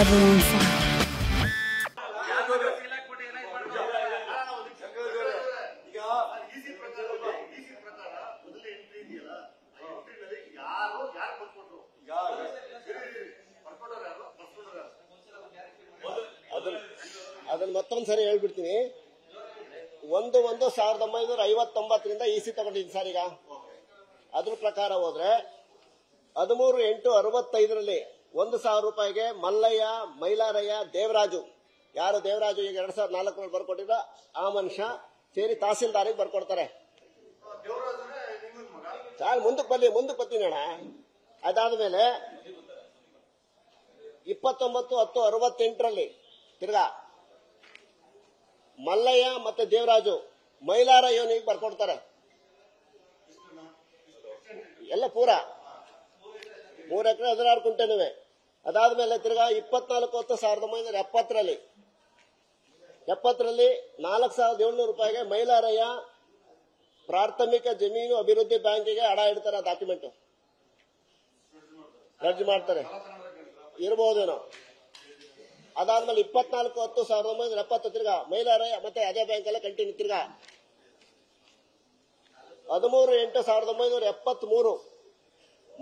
everyone's side. ಅದನ್ನ ಮತ್ತೊಂದ್ಸರಿ ಹೇಳ್ಬಿಡ್ತೀನಿ. 1/1/1959 EC ತಗೊಂಡಿದ್ದೀನಿ ಸರ್. ಈಗ ಅದ್ರ ಪ್ರಕಾರ ಹೋದ್ರೆ 13/8/65 1,000 ರೂಪಾಯಿಗೆ ಮಲ್ಲಯ್ಯ, ಮೈಲಾರಯ್ಯ, ದೇವರಾಜು, ಯಾರು ದೇವರಾಜು ಈಗ 2004 ಬರ್ಕೊಟ್ಟಿದ್ರು ಆ ಮನುಷ್ಯ ಸೇರಿ ತಹಸೀಲ್ದಾರಿಗೆ ಬರ್ಕೊಡ್ತಾರೆ. ಮುಂದಕ್ಕೆ ಬರ್ತೀನಿ ಅಣ್ಣ. ಅದಾದ್ಮೇಲೆ 29/10/68 ತಿರ್ಗಾ ಮಲ್ಲಯ್ಯ ಮತ್ತೆ ದೇವರಾಜು ಮೈಲಾರಯ್ಯನಿಗೆ ಬರ್ಕೊಡ್ತಾರೆ. ಎಲ್ಲ ಪೂರ 3 ಎಕರೆ 16 ಕುಂಟೆನುವೆ. ಅದಾದ್ಮೇಲೆ ತಿರ್ಗಾ 24/10/1970 4,700 ರೂಪಾಯಿಗೆ ಮೈಲಾರಯ್ಯ ಪ್ರಾಥಮಿಕ ಜಮೀನು ಅಭಿವೃದ್ಧಿ ಬ್ಯಾಂಕಿಗೆ ಹಣ ಇಡ್ತಾರೆ. ಡಾಕ್ಯುಮೆಂಟ್ ಅರ್ಜಿ ಮಾಡ್ತಾರೆ ಇರಬಹುದೇನೋ. ಅದಾದ್ಮೇಲೆ 24/10/1970 ತಿರ್ಗಾ ಮೈಲಾರಯ್ಯ ಮತ್ತೆ ಅದೇ ಬ್ಯಾಂಕ್ ಎಲ್ಲ ಕಂಟಿನ್ಯೂ. ತಿರ್ಗಾ 13/8/1973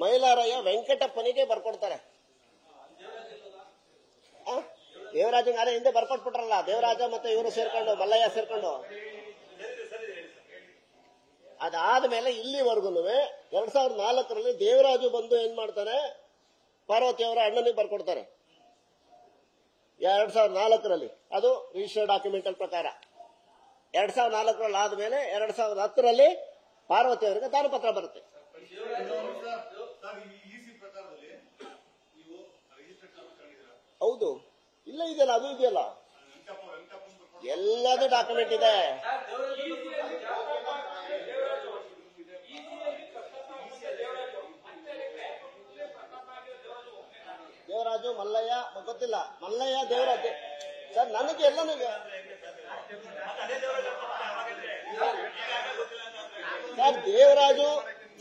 ಮೈಲಾರಯ್ಯ ವೆಂಕಟಪ್ಪನಿಗೆ ಬರ್ಕೊಡ್ತಾರೆ. ದೇವರಾಜ ಹಿಂದೆ ಬರ್ಕೊಟ್ಬಿಟ್ರಲ್ಲ, ದೇವರಾಜ ಮತ್ತೆ ಇವರು ಸೇರ್ಕೊಂಡು ಮಲ್ಲಯ್ಯ ಸೇರ್ಕೊಂಡು. ಅದಾದ್ಮೇಲೆ ಇಲ್ಲಿವರೆಗೂ 2004 ದೇವರಾಜು ಬಂದು ಏನ್ ಮಾಡ್ತಾನೆ, ಪಾರ್ವತಿ ಅವರ ಅಣ್ಣನಿಗೆ ಬರ್ಕೊಡ್ತಾರೆ 2004. ಅದು ರಿಜಿಸ್ಟರ್ಡ್ ಡಾಕ್ಯುಮೆಂಟ್ ಪ್ರಕಾರ 2004 ಆದ್ಮೇಲೆ 2010 ಪಾರ್ವತಿ ಅವರಿಗೆ ದಾನಪತ್ರ ಬರುತ್ತೆ. ಹೌದು, ಇಲ್ಲ ಇದೆಯಲ್ಲ, ಅದು ಇದೆಯಲ್ಲ, ಎಲ್ಲದೂ ಡಾಕ್ಯುಮೆಂಟ್ ಇದೆ. ದೇವರಾಜು, ಮಲ್ಲಯ್ಯ ಗೊತ್ತಿಲ್ಲ, ಮಲ್ಲಯ್ಯ ದೇವರಾಜ ಸರ್ ನನಗೆ ಎಲ್ಲನೂ ಸರ್ ದೇವರಾಜು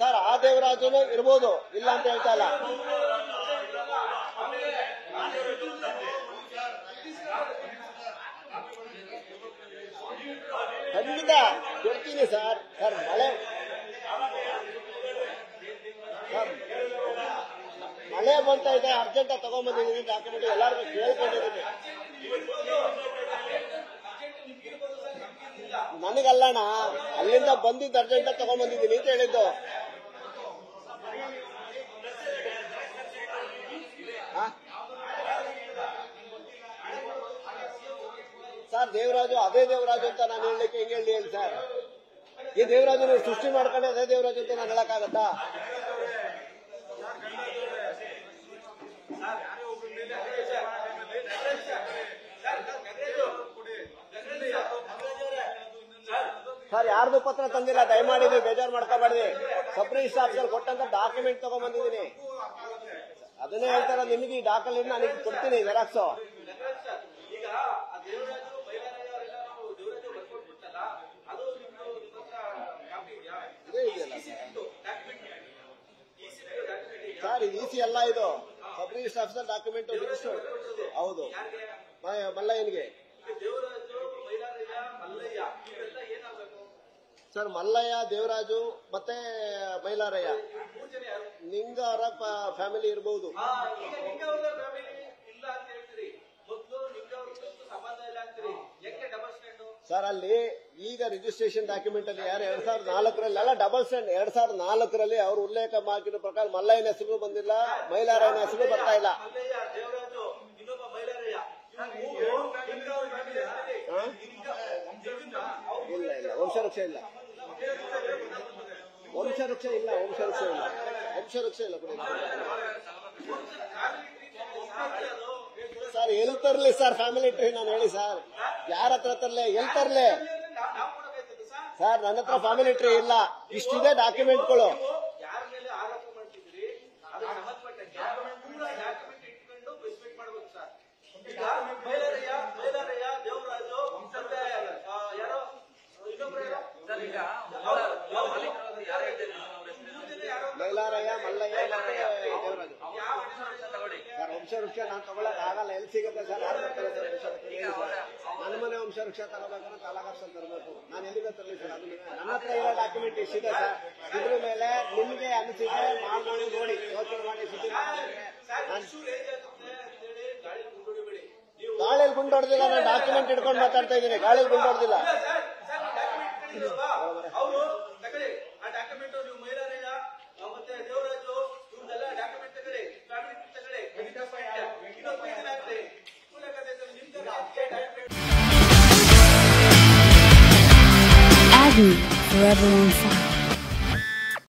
ಸರ್ ಆ ದೇವರಾಜುನು ಇರ್ಬೋದು, ಇಲ್ಲ ಅಂತ ಹೇಳ್ತಾ ಇಲ್ಲ. ಖಂಡಿತ ಕೊಡ್ತೀನಿ ಸರ್. ಸರ್ ಮಳೆ ಬರ್ತಾ ಇದೆ, ಅರ್ಜೆಂಟ್ ತಗೊಂಡ್ಬಂದಿದ್ದೀನಿ ಡಾಕ್ಯುಮೆಂಟ್, ಎಲ್ಲರಿಗೂ ಕೇಳ್ಕೊಂಡಿದ್ದೀನಿ. ನನಗಲ್ಲಣ್ಣ, ಅಲ್ಲಿಂದ ಬಂದಿದ್ದು ಅರ್ಜೆಂಟ್ ತಗೊಂಡ್ಬಂದಿದ್ದೀನಿ ಅಂತ ಹೇಳಿದ್ದು. ಸರ್ ದೇವರಾಜು ಅದೇ ದೇವರಾಜು ಅಂತ ನಾನು ಹೇಳಲಿಕ್ಕೆ ಹೆಂಗೆ ಹೇಳಿ ಸರ್? ಈ ದೇವರಾಜು ನೀವು ಸೃಷ್ಟಿ ಮಾಡ್ಕೊಂಡೆ ಅದೇ ದೇವರಾಜು ಅಂತ ನಾನು ಹೇಳಕ್ಕಾಗತ್ತಾ? ಸರ್ ಯಾರ್ದು ಪತ್ರ ತಂದಿಲ್ಲ, ದಯಮಾಡಿ ನೀವು ಬೇಜಾರು ಮಾಡ್ಕೋಬಾರ್ದು. ಸಬ್ ರಿಜಿಸ್ಟರ್ ಆಫೀಸರ್ ಕೊಟ್ಟಂತ ಡಾಕ್ಯುಮೆಂಟ್ ತಗೊಂಡ್ಬಂದಿದ್ದೀನಿ, ಅದನ್ನೇ ಹೇಳ್ತಾರ. ನಿಮಗೆ ಈ ಡಾಕ್ಯುಮೆಂಟ್ ನಾನು ಕೊಡ್ತೀನಿ ಜೆರಾಕ್ಸು. ಸರ್ ಇದು ಇಸಿ ಅಲ್ಲ, ಇದು sub register officer document registered. ಹೌದು, ಮಲ್ಲಯ್ಯನಿಗೆ ಸರ್ ಮಲ್ಲಯ್ಯ, ದೇವರಾಜು ಮತ್ತೆ ಮೈಲಾರಯ್ಯ ನಿಂಗಾರ ಫ್ಯಾಮಿಲಿ ಇರಬಹುದು. ಸರ್ ಅಲ್ಲಿ ಈಗ ರಿಜಿಸ್ಟ್ರೇಷನ್ ಡಾಕ್ಯುಮೆಂಟ್ ಅಲ್ಲಿ ಯಾರು 2004 ಅಲ್ಲ, ಡಬಲ್ ಸ್ಟ್ಯಾಂಡ್ 2004 ಅವರು ಉಲ್ಲೇಖ ಮಾಡಿರೋ ಪ್ರಕಾರ ಮಲ್ಲಯ್ಯನ ಹೆಸರು ಬಂದಿಲ್ಲ, ಮೈಲಾರಯ್ಯನ ಹೆಸರು ಬರ್ತಾ ಇಲ್ಲ. ಇಲ್ಲ ಇಲ್ಲ, ವಂಶವೃಕ್ಷ ಇಲ್ಲ, ವಂಶವೃಕ್ಷ ಇಲ್ಲ, ವಂಶವೃಕ್ಷ ಇಲ್ಲ, ವಂಶವೃಕ್ಷ ಇಲ್ಲ. ಸರ್ ಎಲ್ಲಿ ತರ್ಲಿ ಸರ್ ಫ್ಯಾಮಿಲಿ ಟ್ರೀ? ನಾನು ಹೇಳಿ ಸರ್, ಯಾರ ಹತ್ರ ತರ್ಲೆ, ಎಲ್ಲಿ ತರ್ಲೆ ಸರ್? ನನ್ನ ಹತ್ರ ಫ್ಯಾಮಿಲಿ ಟ್ರೀ ಇಲ್ಲ, ಇಷ್ಟಿದೆ ಡಾಕ್ಯುಮೆಂಟ್ಗಳು. ಮೈಲಾರಯ್ಯ, ಮಲ್ಲಯ್ಯ, ದೇವರಾಜು. ವಂಶವೃಕ್ಷ ನಾನು ತಗೊಳಕ್ ಆಗಲ್ಲ. ಎಲ್ಲಿ ಸಿಗುತ್ತೆ ಸರ್? ಯಾರು ಬರ್ತಾರೆ ಸರ್ ವಂಶವೃಕ್ಷ? ಹೇಳಿ ಸರ್. ನನ್ನ ಮನೆ ವಂಶವೃಕ್ಷ ತಗೋಬೇಕಂದ್ರೆ ತಾಲೂಕಾಫೀಸಲ್ಲಿ ತರಬೇಕು. ನಾನು ಎಲ್ಲಿಗೆ ತರಲಿ ಸರ್? ಅದು ನನ್ನ ಹತ್ರ ಇರೋ ಡಾಕ್ಯುಮೆಂಟ್ ಇಷ್ಟಿದೆ ಸರ್. ಇದ್ರ ಮೇಲೆ ನಿಮ್ಗೆ ಅನಿಸಿಕೆ ಮಾಡಿ ನೋಡಿ, ಯೋಚನೆ ಮಾಡಿ ಸುದ್ದಿ ಗಾಳಿಯಲ್ಲಿ ಗುಂಡೊಡ್ದಿಲ್ಲ. ನಾನು ಡಾಕ್ಯುಮೆಂಟ್ ಇಟ್ಕೊಂಡು ಮಾತಾಡ್ತಾ ಇದ್ದೀನಿ. ಗಾಳಿಯಲ್ಲಿ ಗುಂಡೊಡ್ದಿಲ್ಲ. Agony, forever on fire.